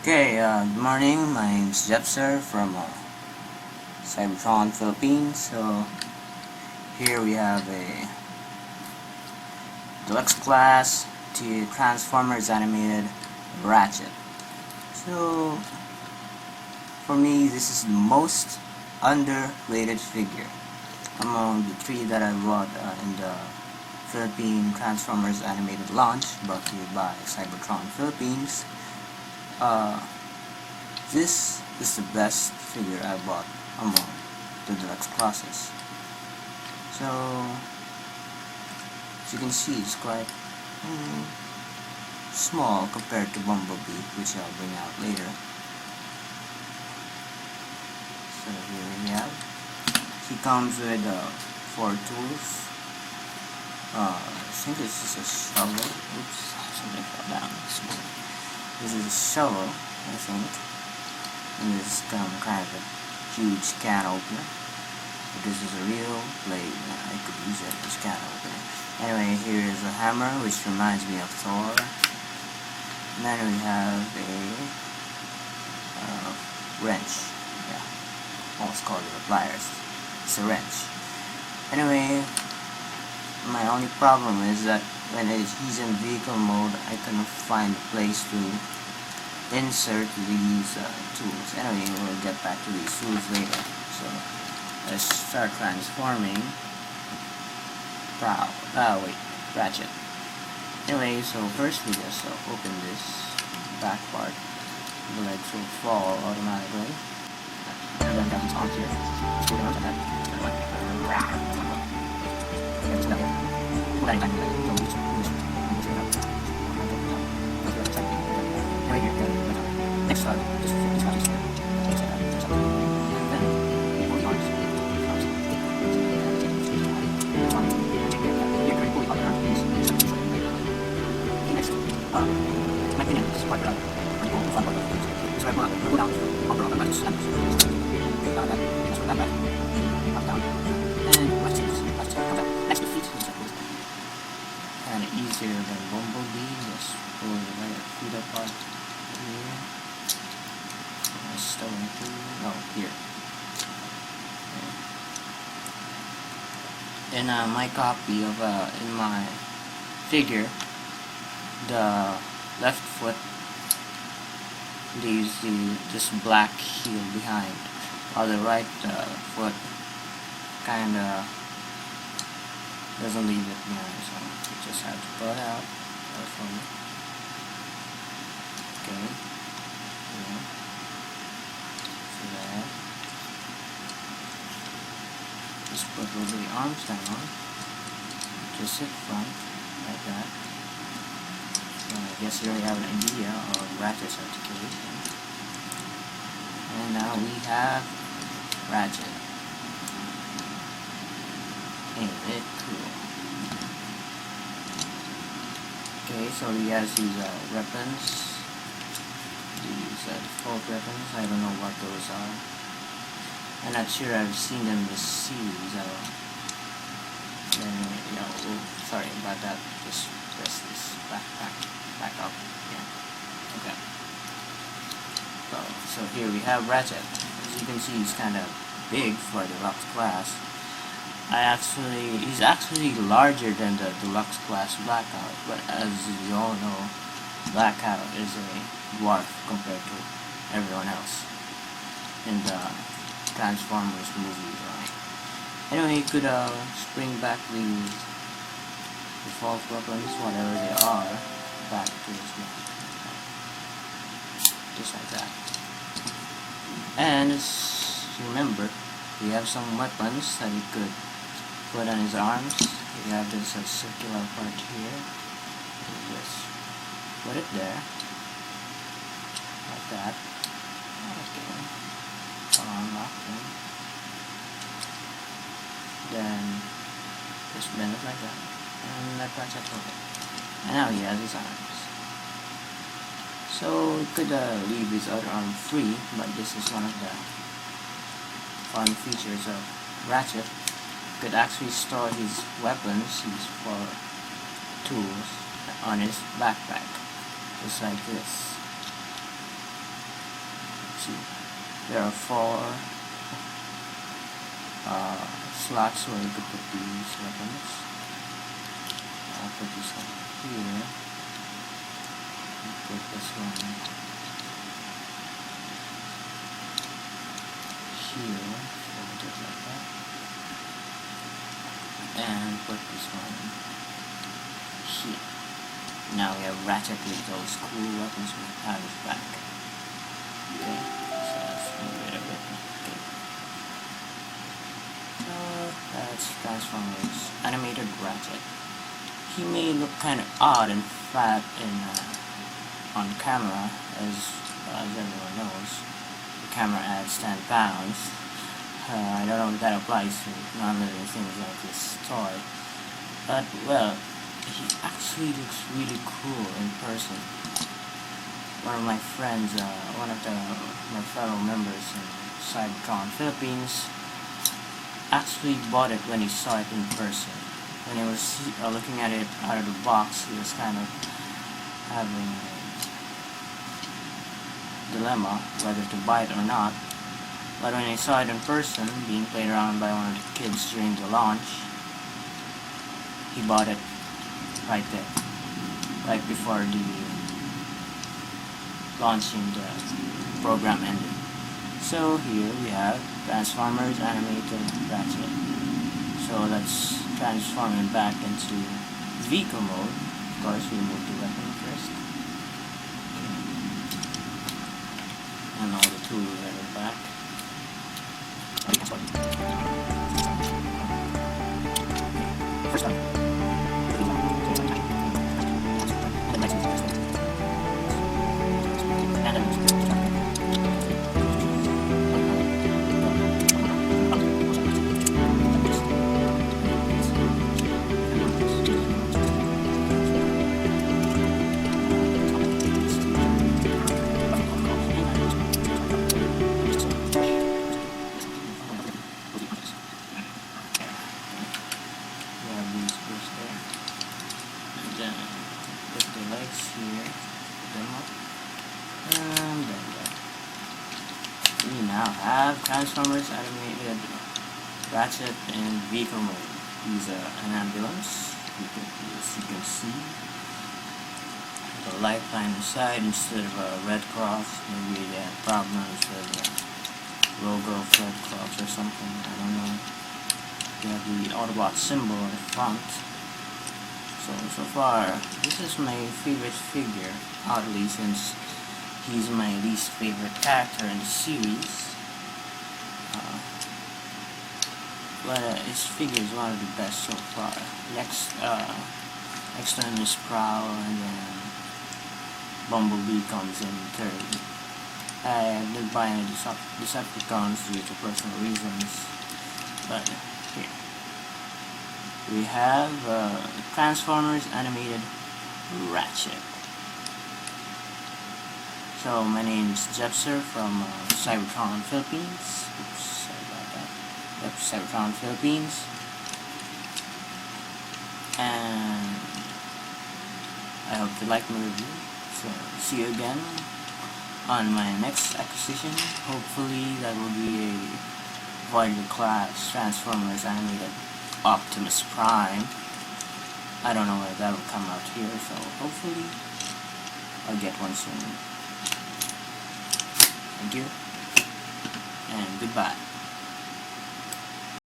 Good morning. My name's Jepser from Cybertron, Philippines. So here we have a deluxe class to Transformers animated Ratchet. So for me, this is the most underrated figure among the three that I bought in the Philippine Transformers animated launch brought to you by Cybertron Philippines. This is the best figure I bought among the deluxe classes. So, as you can see, it's quite small compared to Bumblebee, which I'll bring out later. So here we have. He comes with 4 tools. I think this is a shovel. Oops, something fell down. This is a shovel, I think. And this is kind of a huge can opener. But this is a real blade. I could use it as can opener. Anyway, here is a hammer, which reminds me of Thor. And then we have a wrench. Yeah, almost called it a pliers. It's a wrench. Anyway, my only problem is that when he's in vehicle mode, I couldn't find a place to insert these tools. Anyway, we'll get back to these tools later. So let's start transforming Ratchet. Anyway, so first we just open this back part. The legs will fall automatically. And then that's on here. Screw it onto that. Right here. Next slide. Just my opinion, this is quite good. Pretty cool, fun part of it. So I pull down, I'll draw the lights, and that, that's what that back, up, down, and left comes out. Next to feet, kind of easier than Bumblebee. Just pull the right feet apart here. Stowing through, oh, here. Okay. In my copy of, in my figure, the left foot leaves this black heel behind, while the right foot kinda doesn't leave it behind, so you just have to pull it out. Okay. Yeah. See that? Just put a little bit of arms down, just sit front, like that. I guess you already have an idea of Ratchet's articulation. And now we have Ratchet. Ain't it cool? Okay, so he has these weapons. These default weapons. I don't know what those are. I'm not sure I've seen them in the series. Sorry about that. Just press this back up. Yeah. Okay. So here we have Ratchet. As you can see, he's kind of big for the deluxe class. He's actually larger than the deluxe class Blackout, but as you all know, Blackout is a dwarf compared to everyone else in the Transformers movie. Anyway, he could spring back the default weapons, whatever they are, back to his mouth. Just like that. And remember, we have some weapons that he could put on his arms. We have this circular part here. Just put it there. Like that. Okay. Unlock them. Then just bend it like that. And let Ratchet hold it. And now he has his arms. So he could leave his other arm free, but this is one of the fun features of Ratchet. He could actually store his weapons, his 4 tools, on his backpack, just like this. see. There are 4 slots where you could put these weapons. I'll put this one here. Put this one here, fold it like that, and put this one here. Now we have Ratchet with those cool weapons we have his back. Okay, so let's move it a bit. Okay. So that's Transformers animated Ratchet. He may look kind of odd and fat in on camera, as everyone knows. The camera adds 10 pounds. I don't know if that applies to non-living things like this toy, but well, he actually looks really cool in person. One of my friends, my fellow members in Cybertron Philippines, actually bought it when he saw it in person. When he was looking at it out of the box, he was kind of having a dilemma whether to buy it or not. But when he saw it in person, being played around by one of the kids during the launch, he bought it right there, right before the launching the program ended. So here we have Transformers animated Ratchet. So let's transform him back into vehicle mode. Of course, we remove the weapon first. Okay. And all the tools that are back. First one. Then put the legs here, put them up, and then we now have Transformers animated Ratchet in vehicle mode. He's an ambulance, as you can see. The lifeline inside instead of a Red Cross. Maybe they had problems with the logo of Red Cross or something, I don't know. We have the Autobot symbol at the front. So far, this is my favorite figure, oddly, since he's my least favorite character in the series. But his figure is one of the best so far. Next time is Prowl, and then Bumblebee comes in third. I didn't buy any Decepticons due to personal reasons, but here we have Transformers animated Ratchet. So my name is Jepser from Cybertron Philippines. Oops, sorry about that. Yep, Cybertron Philippines. And I hope you like my review. So see you again on my next acquisition. Hopefully that will be a Voyager class Transformers animated Optimus Prime. I don't know where that will come out here, so hopefully I'll get one soon. Thank you, and goodbye.